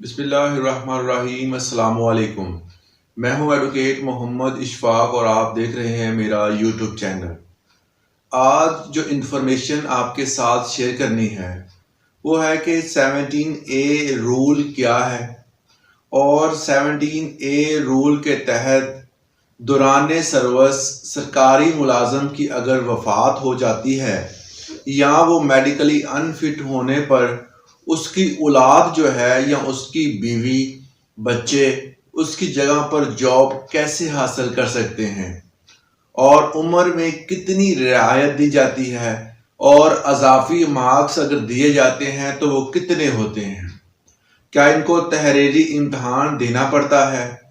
बिस्मिल्लाहिर्रहमानिर्रहीम। अस्सलाम वालेकुम। मैं हूं एडवोकेट मोहम्मद इशफाक और आप देख रहे हैं मेरा यूट्यूब चैनल। आज जो इन्फॉर्मेशन आपके साथ शेयर करनी है वो है कि 17A रूल क्या है और 17A रूल के तहत दौरान सर्विस सरकारी मुलाजम की अगर वफ़ात हो जाती है या वो मेडिकली अनफिट होने पर उसकी औलाद जो है या उसकी बीवी बच्चे उसकी जगह पर जॉब कैसे हासिल कर सकते हैं और उम्र में कितनी रियायत दी जाती है और अजाफी मार्क्स अगर दिए जाते हैं तो वो कितने होते हैं, क्या इनको तहरीरी इम्तहान देना पड़ता है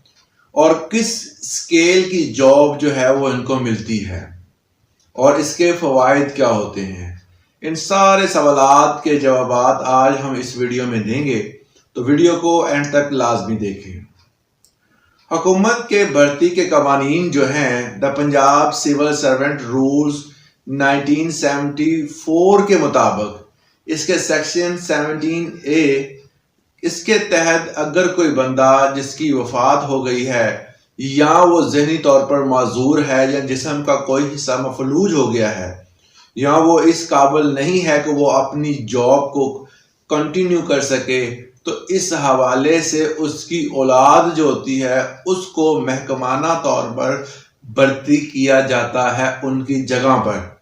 और किस स्केल की जॉब जो है वो इनको मिलती है और इसके फ़वाइद क्या होते हैं। इन सारे सवालात के जवाबात आज हम इस वीडियो में देंगे, तो वीडियो को एंड तक लाजमी देखें। हुकूमत के भर्ती के कवानीन जो हैं the Punjab civil servant rules 1974 के मुताबिक इसके सेक्शन 17A इसके तहत अगर कोई बंदा जिसकी वफ़ात हो गई है या वो ज़हनी तौर पर माजूर है या जिस्म का कोई हिस्सा मफलूज हो गया है या वो इस काबिल नहीं है कि वो अपनी जॉब को कंटिन्यू कर सके, तो इस हवाले से उसकी औलाद जो होती है उसको महकमाना तौर पर भर्ती किया जाता है उनकी जगह पर।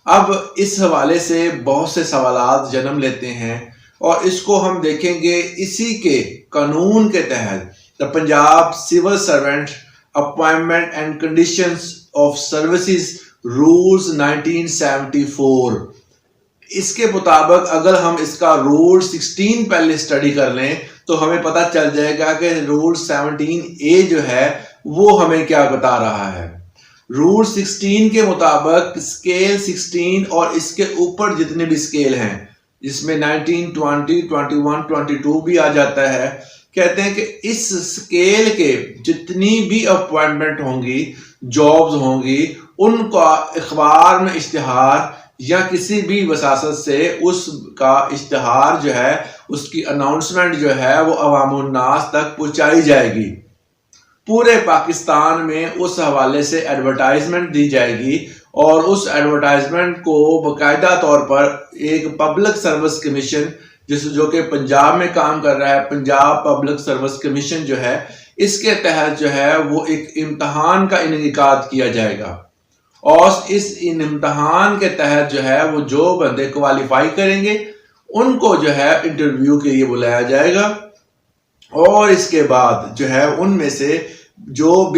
अब इस हवाले से बहुत से सवालात जन्म लेते हैं और इसको हम देखेंगे इसी के कानून के तहत the Punjab civil servant appointment and conditions of services rules 1974। इसके मुताबिक अगर हम इसका रूल 16 पहले स्टडी कर लें तो हमें पता चल जाएगा कि रूल 17A जो है वो हमें क्या बता रहा है। रूल 16 के मुताबिक स्केल 16 और इसके ऊपर जितने भी स्केल हैं जिसमें 19, 20, 21, 22 भी आ जाता है, कहते हैं कि इस स्केल के जितनी भी अपॉइंटमेंट होंगी जॉब्स होंगी उनका अखबार में इश्तिहार या किसी भी वसासत से उसका इश्तिहार जो है उसकी अनाउंसमेंट जो है वो अवामुन्नास तक पहुंचाई जाएगी। पूरे पाकिस्तान में उस हवाले से एडवर्टाइजमेंट दी जाएगी और उस एडवर्टाइजमेंट को बाकायदा तौर पर एक पब्लिक सर्विस कमीशन जो कि पंजाब में काम कर रहा है, पंजाब पब्लिक सर्विस कमीशन जो है, इसके तहत जो है वो एक इम्तहान का इनेकाद किया जाएगा और इस इम्तहान के तहत जो है वो जो बंदे क्वालिफाई करेंगे उनको जो है इंटरव्यू के लिए बुलाया जाएगा और इसके बाद जो है उनमें से जो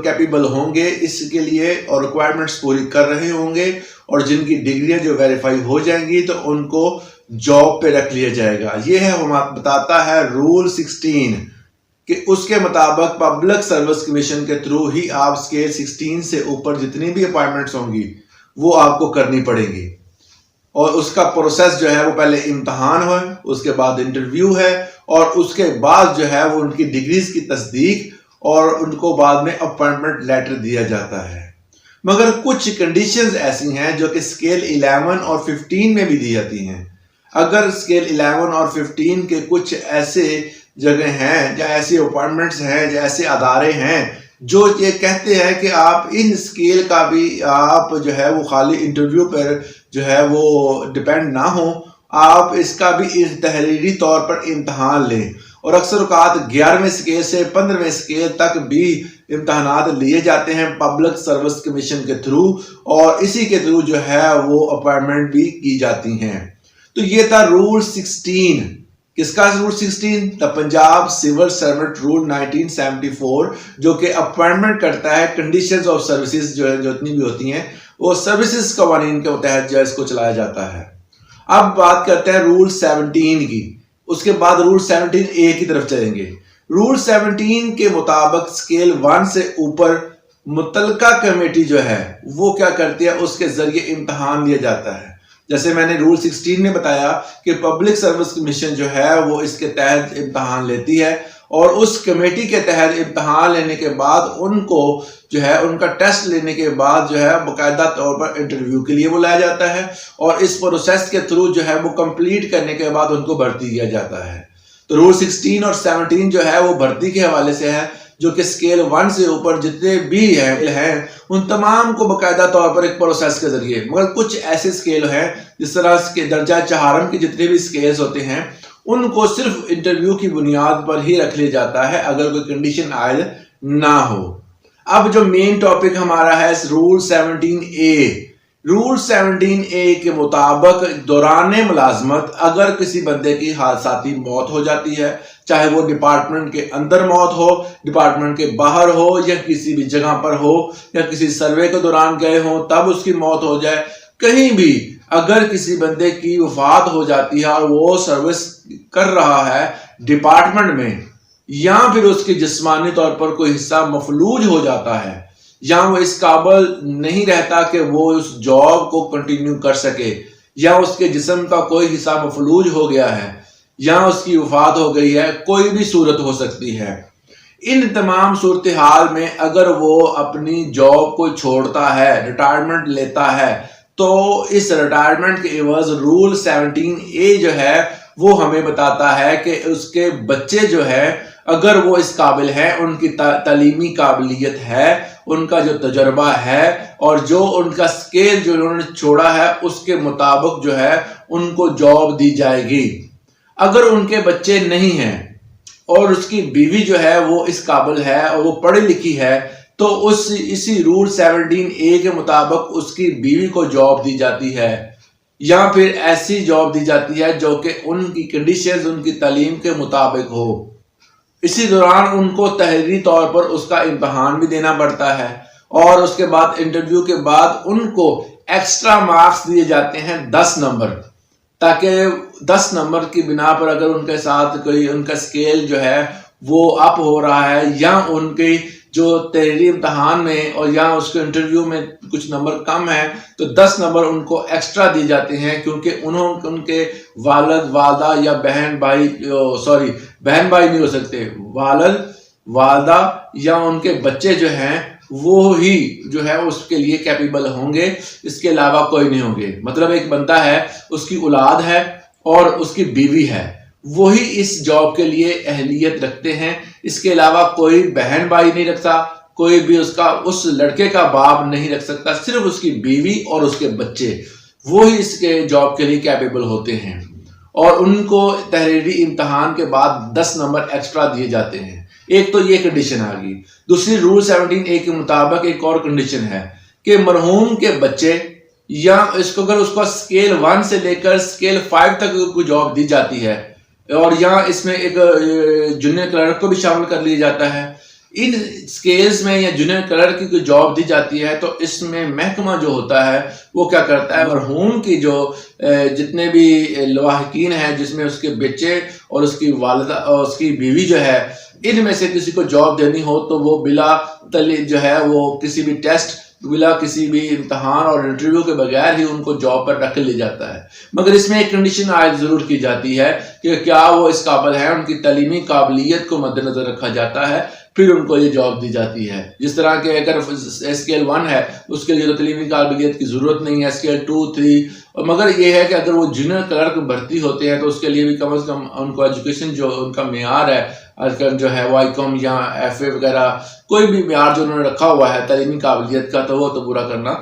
कैपेबल होंगे इसके लिए और रिक्वायरमेंट्स पूरी कर रहे होंगे और जिनकी डिग्रियां जो वेरीफाई हो जाएंगी तो उनको जॉब पे रख लिया जाएगा। ये है वो बताता है रूल 16 कि उसके मुताबिक पब्लिक सर्विस कमीशन के थ्रू ही आप स्केल 16 से ऊपर जितनी भी अपॉइंटमेंट्स होंगी वो आपको करनी पड़ेगी और उसका प्रोसेस जो है वो पहले इम्तहान है, उसके बाद इंटरव्यू है और उसके बाद जो है वो उनकी डिग्रीज की तस्दीक और उनको बाद में अपॉइंटमेंट लेटर दिया जाता है। मगर कुछ कंडीशंस ऐसी हैं जो कि स्केल 11 और 15 में भी दी जाती हैं। अगर स्केल 11 और 15 के कुछ ऐसे जगह हैं या ऐसे अपॉइंटमेंट्स हैं या ऐसे अदारे हैं जो ये कहते हैं कि आप इन स्केल का भी आप जो है वो खाली इंटरव्यू पर जो है वो डिपेंड ना हो, आप इसका भी तहरीरी तौर पर इम्तहान लें और अक्सर औकात 11वें स्केल से 15वें स्केल तक भी इम्तहानात लिए जाते हैं पब्लिक सर्विस कमीशन के थ्रू और इसी के थ्रू जो है वो अपॉइंटमेंट भी की जाती हैं। तो ये था रूल 16। किसका rule 16? The Punjab civil servant rule 1974 जो कि अपॉइंटमेंट करता है कंडीशंस ऑफ सर्विसेज जो है जो जितनी भी होती हैं वो सर्विसेज कवानीन के तहत जो इसको चलाया जाता है। अब बात करते हैं रूल 17 की, उसके बाद रूल 17A की तरफ चलेंगे। रूल 17 के मुताबिक स्केल 1 से ऊपर मुतलका कमेटी जो है वो क्या करती है, उसके जरिए इम्तहान लिया जाता है। जैसे मैंने रूल 16 में बताया कि पब्लिक सर्विस कमीशन जो है वो इसके तहत इम्तहान लेती है और उस कमेटी के तहत इम्तहान लेने के बाद उनको जो है उनका टेस्ट लेने के बाद जो है बाकायदा तौर पर इंटरव्यू के लिए बुलाया जाता है और इस प्रोसेस के थ्रू जो है वो कंप्लीट करने के बाद उनको भर्ती किया जाता है। تو رول 16 اور 17 جو ہے وہ بھرتی کے حوالے سے ہے، جو کہ اسکیل 1 سے اوپر جتنے بھی ہیں ان تمام کو باقاعدہ طور پر ایک پروسیس کے ذریعے، مگر کچھ ایسے اسکیل ہیں جس طرح کے درجہ چہارم کے جتنے بھی اسکیلز ہوتے ہیں ان کو صرف انٹرویو کی بنیاد پر ہی رکھ لیا جاتا ہے اگر کوئی کنڈیشن عائد نہ ہو۔ اب جو مین ٹاپک ہمارا ہے رول 17A، رول 17A کے مطابق دوران ملازمت اگر کسی بندے کی حادثاتی موت ہو جاتی ہے، چاہے وہ ڈپارٹمنٹ کے اندر موت ہو، ڈپارٹمنٹ کے باہر ہو، یا کسی بھی جگہ پر ہو، یا کسی سروے کے دوران گئے ہوں تب اس کی موت ہو جائے، کہیں بھی اگر کسی بندے کی وفات ہو جاتی ہے اور وہ سروس کر رہا ہے ڈپارٹمنٹ میں، یا پھر اس کے جسمانی طور پر کوئی حصہ مفلوج ہو جاتا ہے، یا وہ اس قابل نہیں رہتا کہ وہ اس جاب کو کنٹینیو کر سکے، یا اس کے جسم کا کوئی حصہ مفلوج ہو گیا ہے، یا اس کی وفات ہو گئی ہے، کوئی بھی صورت ہو سکتی ہے، ان تمام صورتحال میں اگر وہ اپنی جاب کو چھوڑتا ہے، ریٹائرمنٹ لیتا ہے، تو اس ریٹائرمنٹ کے عوض رول 17A جو ہے وہ ہمیں بتاتا ہے کہ اس کے بچے جو ہے اگر وہ اس قابل ہیں، ان کی تعلیمی قابلیت ہے، ان کا جو تجربہ ہے اور جو ان کا سکیل جو انہوں نے چھوڑا ہے اس کے مطابق جو ہے ان کو جاب دی جائے گی۔ اگر ان کے بچے نہیں ہیں اور اس کی بیوی جو ہے وہ اس قابل ہے اور وہ پڑھی لکھی ہے، تو اسی رول 17A کے مطابق اس کی بیوی کو جاب دی جاتی ہے، یا پھر ایسی جاب دی جاتی ہے جو کہ ان کی کنڈیشنز ان کی تعلیم کے مطابق ہو۔ اسی دوران ان کو تحریری طور پر اس کا امتحان بھی دینا پڑتا ہے، اور اس کے بعد انٹرویو کے بعد ان کو ایکسٹرا مارکس دیے جاتے ہیں 10 نمبر، تاکہ 10 نمبر کی بنا پر اگر ان کے ساتھ کوئی ان کا سکیل جو ہے وہ اپ ہو رہا ہے، یا ان کے جو تحریری امتحان میں اور یا اس کے انٹرویو میں کچھ نمبر کم ہیں، تو 10 نمبر ان کو ایکسٹرا دیے جاتے ہیں، کیونکہ ان کے والد والدہ یا بہن بھائی نہیں ہو سکتے، والد والدہ یا ان کے بچے جو ہیں وہ ہی جو ہے اس کے لیے کیپیبل ہوں گے، اس کے علاوہ کوئی نہیں ہوں گے۔ مطلب ایک بندہ ہے، اس کی اولاد ہے اور اس کی بیوی ہے، وہی اس جاب کے لیے اہلیت رکھتے ہیں، اس کے علاوہ کوئی بہن بھائی نہیں رکھتا، کوئی بھی اس لڑکے کا باپ نہیں رکھ سکتا، صرف اس کی بیوی اور اس کے بچے وہی اس کے جاب کے لیے کیپیبل ہوتے ہیں، اور ان کو تحریری امتحان کے بعد 10 نمبر ایکسٹرا دیے جاتے ہیں۔ ایک تو یہ کنڈیشن آ گئی۔ دوسری رول 17A کے مطابق ایک اور کنڈیشن ہے کہ مرحوم کے بچے، یا اگر اس کو سکیل 1 سے لے کر سکیل 5 تک کوئی جاب دی جاتی ہے، اور یہاں اس میں ایک جونیئر کلرک کو بھی شامل کر لیا جاتا ہے، ان سکیلز میں یا جونیئر کلرک کی کوئی جاب دی جاتی ہے، تو اس میں محکمہ جو ہوتا ہے وہ کیا کرتا ہے، مرحوم کی جو جتنے بھی لواحقین ہیں، جس میں اس کے بچے اور اس کی والدہ اور اس کی بیوی جو ہے، ان میں سے کسی کو جاب دینی ہو تو وہ بلا جو ہے وہ کسی بھی ٹیسٹ، بلا کسی بھی امتحان اور انٹرویو کے بغیر ہی ان کو جاب پر رکھ لیا جاتا ہے۔ مگر اس میں ایک کنڈیشن عائد ضرور کی جاتی ہے کہ کیا وہ اس قابل ہیں، ان کی تعلیمی قابلیت کو مد نظر رکھا جاتا ہے، پھر ان کو یہ جاب دی جاتی ہے۔ جس طرح کہ اگر اسکیل 1 ہے اس کے لیے تو تعلیمی قابلیت کی ضرورت نہیں ہے، اسکیل 2 3، مگر یہ ہے کہ اگر وہ جونیئر کلرک بھرتی ہوتے ہیں تو اس کے لیے بھی کم از کم ان کو ایجوکیشن جو ان کا معیار ہے آج کل جو ہے WICOM یا FA وغیرہ، کوئی بھی معیار جو انہوں نے رکھا ہوا ہے تعلیمی قابلیت کا، تو وہ تو پورا کرنا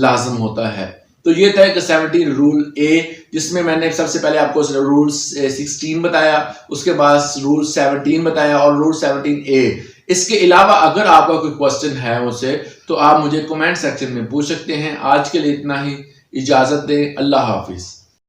لازم ہوتا ہے۔ تو یہ تھا کہ 17 رول A، جس میں نے سب سے پہلے آپ کو رول 16 بتایا، اس کے بعد رول 17 بتایا اور رول 17A۔ اس کے علاوہ اگر آپ کا کوئی کوسچن ہے مجھ سے تو آپ مجھے کمنٹ سیکشن میں پوچھ سکتے ہیں۔ آج کے لیے اتنا ہی، اجازت دیں، اللہ حافظ۔